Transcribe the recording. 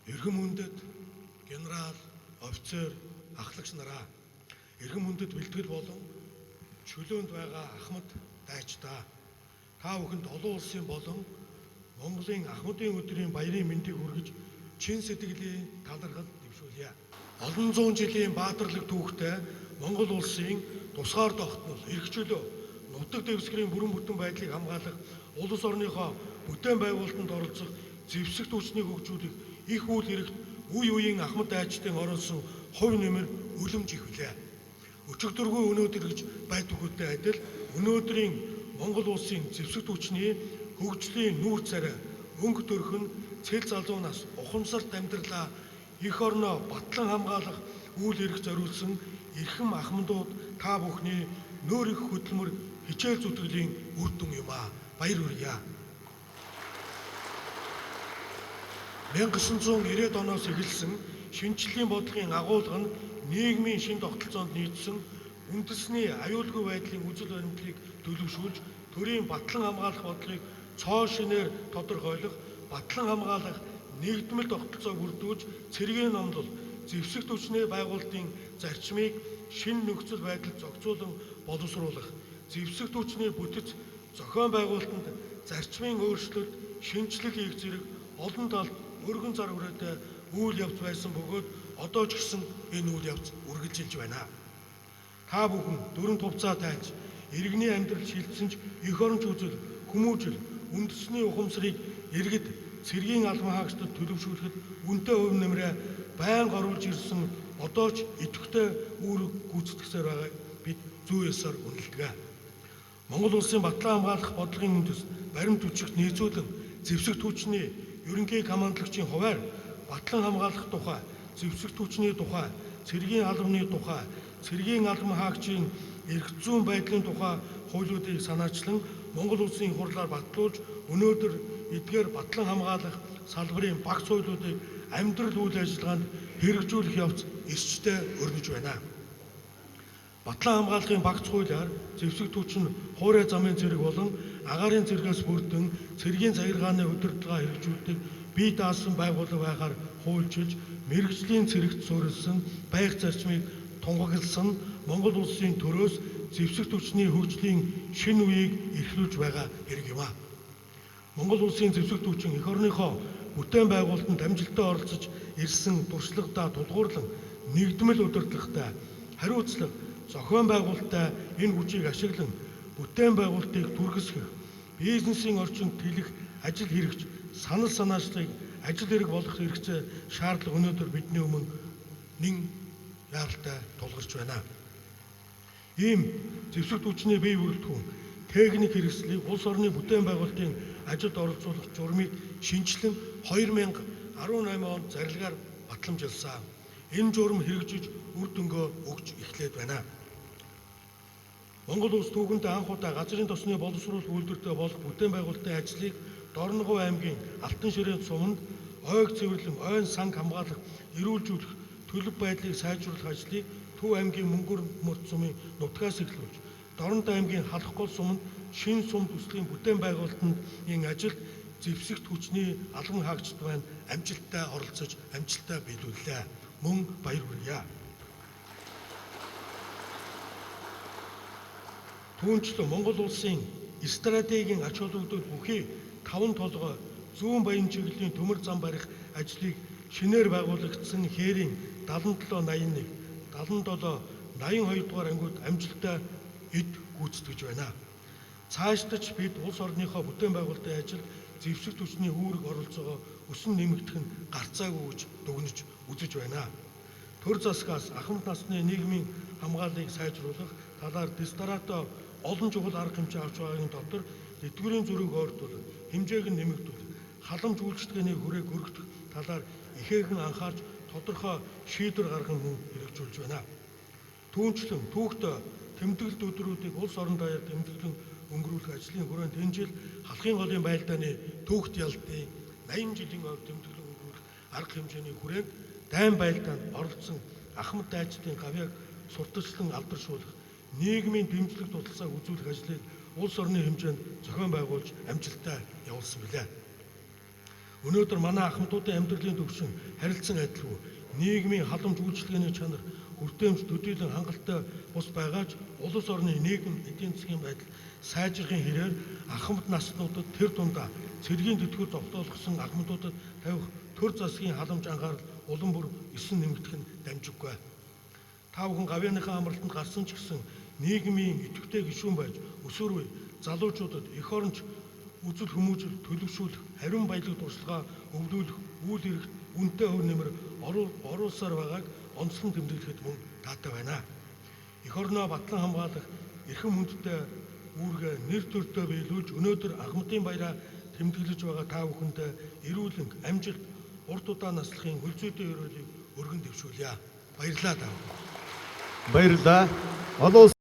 Эрхэм хүндэт генерал, офицер, ахлагч нараа, эрхэм хүндэт бэлтгэл болон чөлөөнд байгаа ахмад дайчдаа та бүхэнд олон улсын болон Монголын ахмадын өдрийн баярын мэндийг хүргэж чин сэтгэлийн талархал дэвшүүлье. Олон зуун жилийн баатарлаг түүхтэй Монгол улсын тусгаар тогтнол, эрх чөлөө, нутаг дэвсгэрийн бүрэн бүтэн байдлыг хамгаалах улс орныхоо бүтээн байгуулалтанд оролцох зэвсэгт хүчнийг хөгжүүлэх их үйл хэрэгт үе үеийн ахмад дайчдын оруулсан хувь нэмэр үлэмж их билээ. Өчигдөргүй өнөөдөр гэж байдаггүйтэй адил өнөөдрийн Монгол улсын зэвсэгт хүчний хөгжлийн нүүр царай өнгө төрхөн цэл залуу нас ухамсарт амьдралаа эх орноо батлан хамгаалах үйл хэрэг зориулсан эрхэм ахмадууд та бүхний нөр их хөдөлмөр хичээл зүтгэлийн үр дүн юм а. Баяр хүргье. 1990-ад оноос эхэлсэн шинжлэлийн бодлогын агуулга нь нийгмийн шин тогтолцоонд нийцсэн үндэсний аюулгүй байдлын үзэл баримтлалыг төлөвшүүлж төрийн батлан хамгаалах бодлогыг цоо шинээр тодорхойлох, батлан хамгаалах нэгдмэл тогтолцоог бүрдүүлж цэргийн номлол, зэвсэгт хүчний байгуулалтын зарчмыг шин нөхцөл байдалд зохицуулан боловсруулах, зэвсэгт хүчний бүтэц зохион байгуулалтанд зарчмын өөрчлөлт, шинжилгээ хийх зэрэг олон талд өргөн зар хүрээтэй үйл явц байсан бөгөөд одоо ч гэсэн энэ үйл явц үргэлжилж байна. Та бүхэн дөрөв тувцаа тайлж, иргэний амьдрал шилжсэн ч эх оронч үзэл, хүмүүжил, үндэсний ухамсарыг иргэд цэргийн албан хаагчдад төлөвшүүлэхэд үнэтэй хувь нэмрээ байнга оруулж ирсэн одоо ч идэвхтэй үүрэг гүйцэтгсээр байгааг бид зүй ёсоор үнэлдэг. Монгол улсын батлан хамгаалах бодлогын үндэс баримт хүчигт нийцүүлэн зэвсэгт хүчний ерөнхий командлагчийн хуваар батлан хамгаалах тухай, зэвсэгт хүчний тухай, цэргийн албаны тухай, цэргийн албан хаагчийн эрх зүйн байдлын тухай хуулиудыг санаачлан Монгол улсын хурлаар батлуулж өнөөдөр эдгээр батлан хамгаалах салбарын багц хуулиудыг амьдрал үйл ажиллагаанд хэрэгжүүлэх явц эрсчтэй өрнөж байна. Батлан хамгаалахын багц хуулиар зэвсэгт хүч нь хуурай замын цэрэг болон агаарын цэргээс бүрдэн цэргийн захиргааны удирдлага хэрэгжүүлдэг бие даасан байгууллага байхаар хуульчилж мэрэгжлийн цэрэгт суурилсан байгаль зарчмыг тунхагласан Монгол улсын төрөөс зэвсэгт хүчний хөгжлийн шинэ үеийг эрхлүүлж байгаа хэрэг юм а. Монгол улсын зэвсэгт хүчин эх орныхоо бүтээн байгуулалтанд амжилттай оролцож ирсэн туршлагадаа тулгуурлан нэгдмэл удирдлагатай, хариуцлага, зохион байгуулалттай энэ хүчийг ашиглан бүтээн байгуулалтыг түргэсгэх, бизнесийн орчинд тэлэх ажил хэрэгч, санал санаачлалыг ажил хэрэг болгох хэрэгцээ шаардлага өнөөдөр бидний өмнө нэн яаралтай тулгарч байна. Ийм зэвсэгт хүчний бие бүрэлдэхүүн, техник хэрэгслийг улс орны бүтээн байгуулалтын ажилд оролцуулах журмыг шинжилэн 2018 онд зарилгаар батламжилсан. Энэ журам хэрэгжиж үр дүнгөө өгч эхлээд байна. Монгол улс түүхэнд анх удаа газрын тосны боловсруулах үйлдвэртэй болох бүтээн байгуулалтын ажлыг Дорногов аймгийн Алтан ширээн суманд ойг цэвэрлэн ойн санг хамгаалах, эрүүлжүүлэх, төлөв байдлыг сайжруулах ажлыг Төв аймгийн Мөнгөр мөрд сумын нутгаас эхлүүлж, Дорнод аймгийн Халахгол суманд шинэ сум төслийн бүтээн байгуулалтын ажилд зэвсэгт хүчний албан хаагчид байна амжилттай оролцож амжилттай биелүүллээ. Мөн баяр хүргье. Түүнчлэн Монгол улсын стратегийн ач холбогдол бүхий 5 толгой зүүн баян чиглэлийн төмөр зам барих ажлыг шинээр байгуулагдсан хээрийн 7781, 77, 82 дугаар ангиуд амжилттай эд гүйцэтгэж байна. Цаашдаж бид улс орныхоо бүтээн байгуулалтын ажилд зэвсэгт хүчний үүрэг оролцоогоо өсөн нэмэгдэх нь гарцаагүй гэж дүгнэж үзэж байна. Төр засгаас ахмад насны нийгмийн хамгааллыг сайжруулах талаар Дестарато олон чухал арга хэмжээ авч байгаагийн дотор эдгүүрийн зүрийг ойртуулах, хэмжээг нь нэмэгдүүлэх, халамж үйлчлэгээний хүрээг өргөх талаар ихээхэн анхаарч тодорхой шийдвэр гарган хэрэгжүүлж байна. Түүнчлэн түүхтэй тэмдэглэлт өдрүүдийг улс орон даяар тэмдэглэн өнгөрүүлэх ажлын хүрээнд энэ жил халахын голын байлдааны түүхт ялтын 80 жилийн ойг тэмдэглэн өнгөрүүлэх арга хэмжээний хүрээнд дайн байлдаанд оролцсон ахмад дайчдын гавьяаг сурталчлан алдаршуулах, нийгмийн дэмжлэг тусалцааг үзүүлэх ажлыг улс орны хэмжээнд зохион байгуулж амжилттай явуулсан билээ. Өнөөдөр манай ахмадуудын амьдралын төвшин харилцан адилгүй. Нийгмийн халамж үйлчлэгээний чанар хүртээмж төдийлөн хангалттай бус байгаач улс орны нийгэм эдийн засгийн байдал сайжрахын хэрээр ахмад наснуудад тэр дундаа цэргийн тэтгэвэр тогтоолгосон ахмадуудад тавих төр засгийн халамж анхаарал улам бүр 9 нэмэгдэх нь дамжиггүй. Та бүхэн гавьяаныхаа амралтанд гарсан ч гэсэн нийгмийн идэвхтэй гишүүн байж өсвөр үе залуучуудад эх оронч үзэл хүмүүжил төлөвшүүлэх, ариун баялаг туршлагаа өвлүүлэх үйл хэрэгт үнэтэй хөв нэмэр оруулсаар байгааг онцлон тэмдэглэхэд мөн таатай байна. Эх орноо батлан хамгаалах эрхэм хүндтэй үүргээ нэр төртөө биелүүлж өнөөдөр ахмадын баяраа тэмдэглэж байгаа та бүхэндээ эрүүлэн амжилт урт удаа наслахын хөлзөөтэй өрөөлийг өргөн дэвшүүлье. Баярлалаа та бүхэн. Баярлалаа. Олон улсын